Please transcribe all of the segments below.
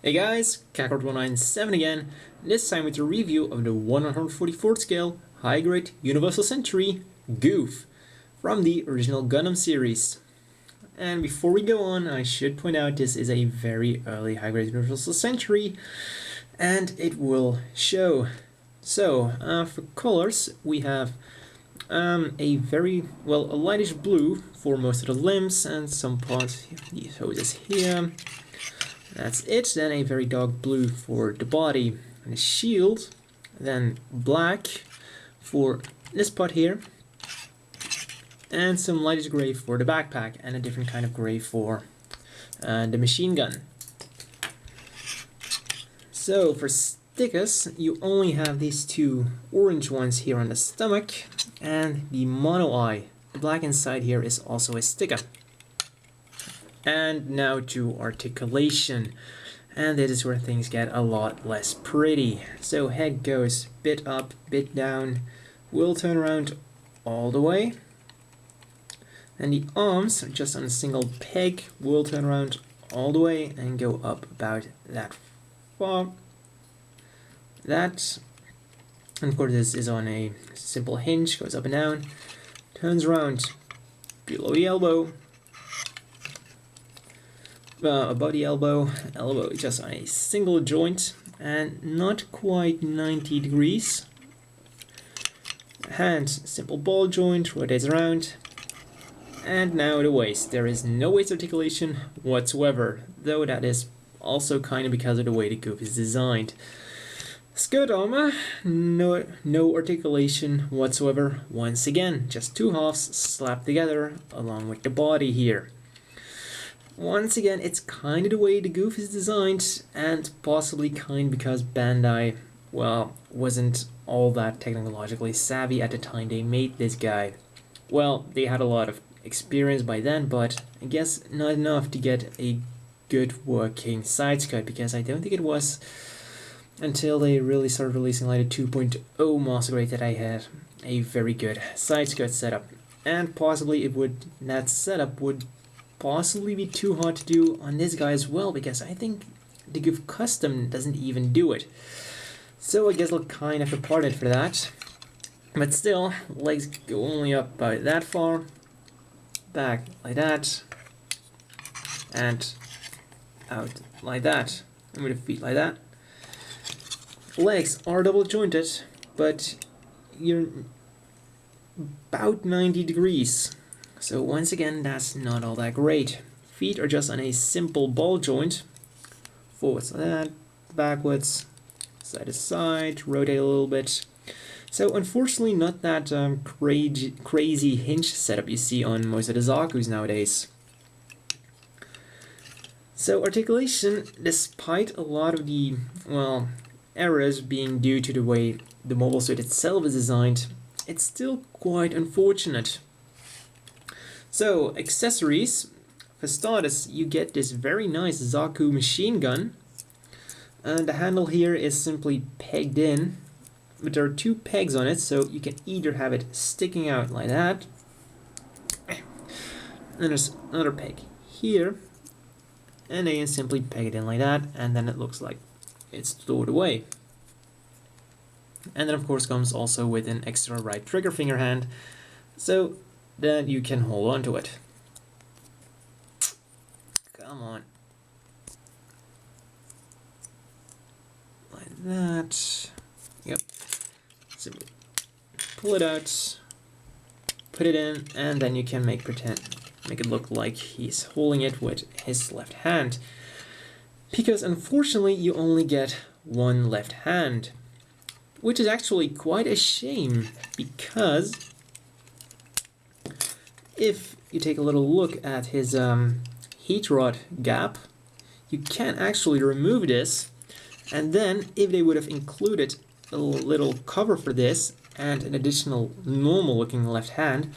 Hey guys, Kakarot197 again, this time with a review of the 144th scale high-grade Universal Century Gouf from the original Gundam series. And before we go on, I should point out this is a very early high-grade Universal Century, and it will show. So, for colors, we have a lightish blue for most of the limbs and some parts. So this here. That's it. Then a very dark blue for the body and the shield. Then black for this part here. And some lightish gray for the backpack and a different kind of gray for the machine gun. So for stickers, you only have these two orange ones here on the stomach and the mono eye. The black inside here is also a sticker. And now to articulation, and this is where things get a lot less pretty. So head goes bit up, bit down, will turn around all the way, and the arms just on a single peg will turn around all the way and go up about that far. That, and of course this is on a simple hinge, goes up and down, turns around below the elbow, above the elbow just on a single joint and not quite 90 degrees. Hand, simple ball joint, rotates around. And now the waist. There is no waist articulation whatsoever, though that is also kind of because of the way the Gouf is designed. Skirt armor, no articulation whatsoever. Once again, just two halves slapped together along with the body here. Once again, it's kind of the way the Gouf is designed, and possibly kind because Bandai, well, wasn't all that technologically savvy at the time they made this guy. Well, they had a lot of experience by then, but I guess not enough to get a good working side skirt, because I don't think it was until they really started releasing like the 2.0 master grade that I had a very good side skirt setup. And possibly that setup would possibly be too hard to do on this guy as well, because I think the Gouf Custom doesn't even do it. So I guess I'll kind of pardon it for that. But still, legs go only up about that far, back like that, and out like that, and with the feet like that. Legs are double jointed, but you're about 90 degrees. So once again, that's not all that great. Feet are just on a simple ball joint. Forwards like that, backwards, side to side, rotate a little bit. So unfortunately not that crazy hinge setup you see on most of the Zakus nowadays. So articulation, despite a lot of the, well, errors being due to the way the mobile suit itself is designed, it's still quite unfortunate. So, accessories. For starters, you get this very nice Zaku machine gun. And the handle here is simply pegged in, but there are two pegs on it, so you can either have it sticking out like that, and there's another peg here, and then you simply peg it in like that, and then it looks like it's stored away. And then of course comes also with an extra right trigger finger hand, so that you can hold on to it. Come on. Like that. Yep. Simply pull it out, put it in, and then you can make it look like he's holding it with his left hand. Because unfortunately you only get one left hand, which is actually quite a shame, because if you take a little look at his heat rod gap, you can actually remove this, and then if they would have included a little cover for this and an additional normal looking left hand,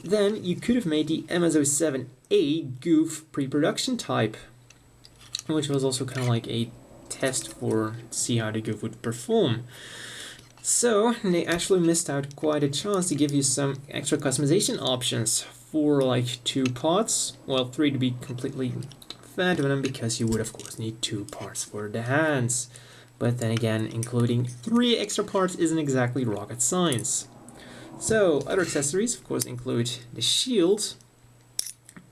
then you could have made the MS-07A Gouf pre-production type, which was also kind of like a test for to see how the Gouf would perform. So they actually missed out quite a chance to give you some extra customization options for like 2 parts, well 3 to be completely fair to them, because you would of course need 2 parts for the hands. But then again, including 3 extra parts isn't exactly rocket science. So other accessories of course include the shield,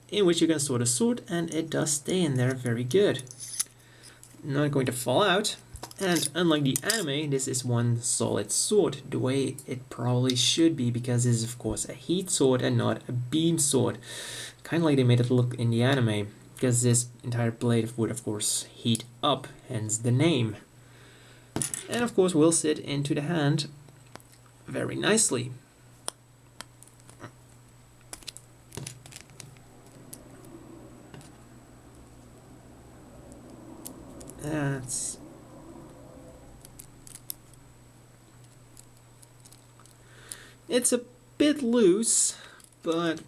in which you can store the sword, and it does stay in there very good. Not going to fall out. And unlike the anime, this is one solid sword, the way it probably should be, because this is of course a heat sword and not a beam sword. Kind of like they made it look in the anime, because this entire blade would of course heat up, hence the name. And of course will sit into the hand very nicely. It's a bit loose, but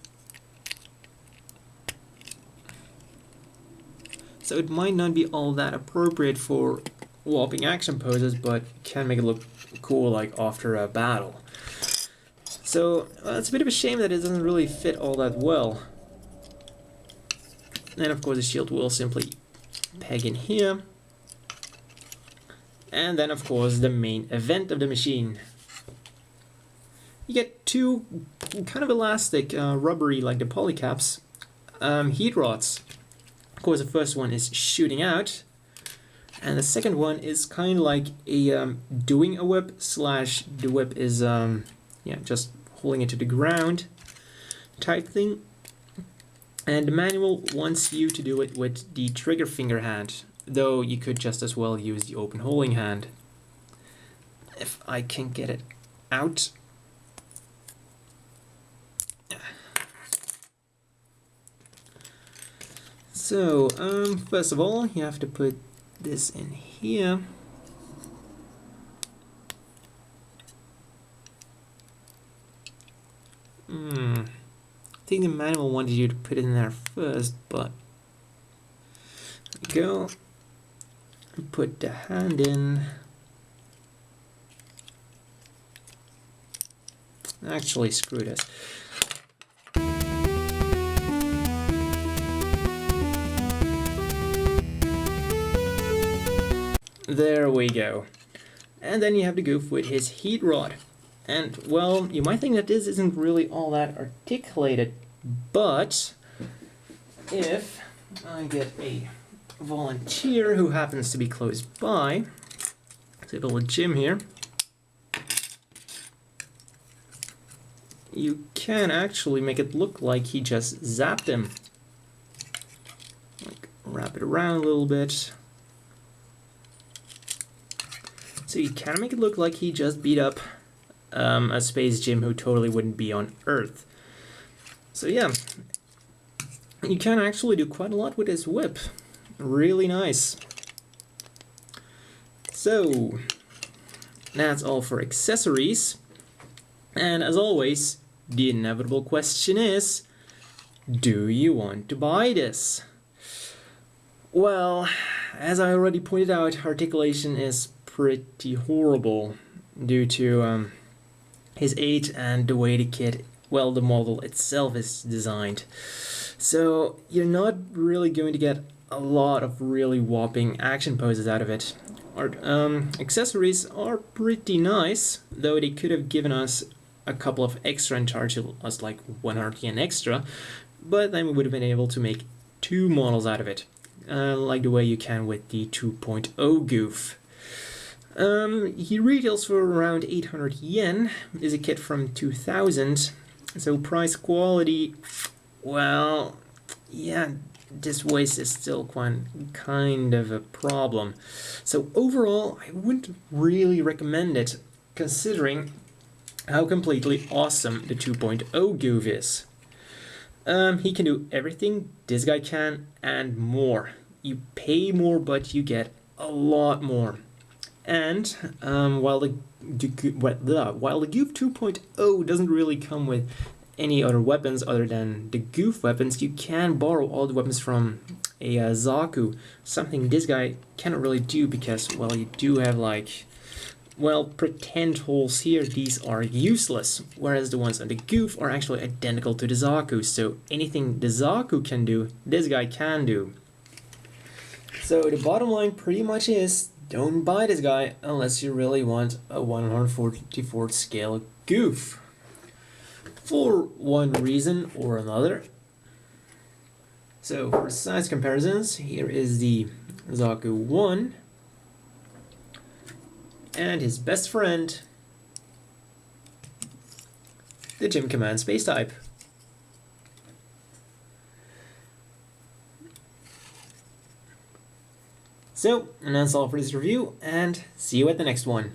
so it might not be all that appropriate for warping action poses, but can make it look cool like after a battle. So it's a bit of a shame that it doesn't really fit all that well. And of course the shield will simply peg in here. And then of course the main event of the machine. You get 2 kind of elastic, rubbery like the polycaps, heat rods. Of course the first one is shooting out, and the second one is kind of like a doing a whip slash the whip is just holding it to the ground type thing. And the manual wants you to do it with the trigger finger hand, though you could just as well use the open holding hand. If I can get it out. So, first of all, you have to put this in here. I think the manual wanted you to put it in there first, but there we go. Put the hand in. Actually, screw this. There we go. And then you have the Gouf with his heat rod. And, well, you might think that this isn't really all that articulated, but if I get a volunteer who happens to be close by, say a little gym here, you can actually make it look like he just zapped him. Like, wrap it around a little bit. So you can make it look like he just beat up a space gym who totally wouldn't be on Earth. So yeah, you can actually do quite a lot with this whip. Really nice. So that's all for accessories. And as always, the inevitable question is, do you want to buy this? Well, as I already pointed out, Articulation is pretty horrible due to his age and the way the kit, well, the model itself is designed. So you're not really going to get a lot of really whopping action poses out of it. Accessories are pretty nice, though they could have given us a couple of extra and charged us like 100 yen extra, but then we would have been able to make 2 models out of it, like the way you can with the 2.0 Gouf. He retails for around 800 yen, is a kit from 2000, so price quality, well, yeah, this waist is still kind of a problem. So overall, I wouldn't really recommend it, considering how completely awesome the 2.0 Gouf is. He can do everything this guy can and more. You pay more, but you get a lot more. And while the Gouf 2.0 doesn't really come with any other weapons other than the Gouf weapons, you can borrow all the weapons from a Zaku, something this guy cannot really do because, well, you do have like well, pretend holes here, these are useless, whereas the ones on the Gouf are actually identical to the Zaku, so anything the Zaku can do, this guy can do. So the bottom line pretty much is, don't buy this guy unless you really want a 144th scale Gouf. For one reason or another. So for size comparisons, here is the Zaku 1 and his best friend, the Gym Command space type. So, and that's all for this review, and see you at the next one.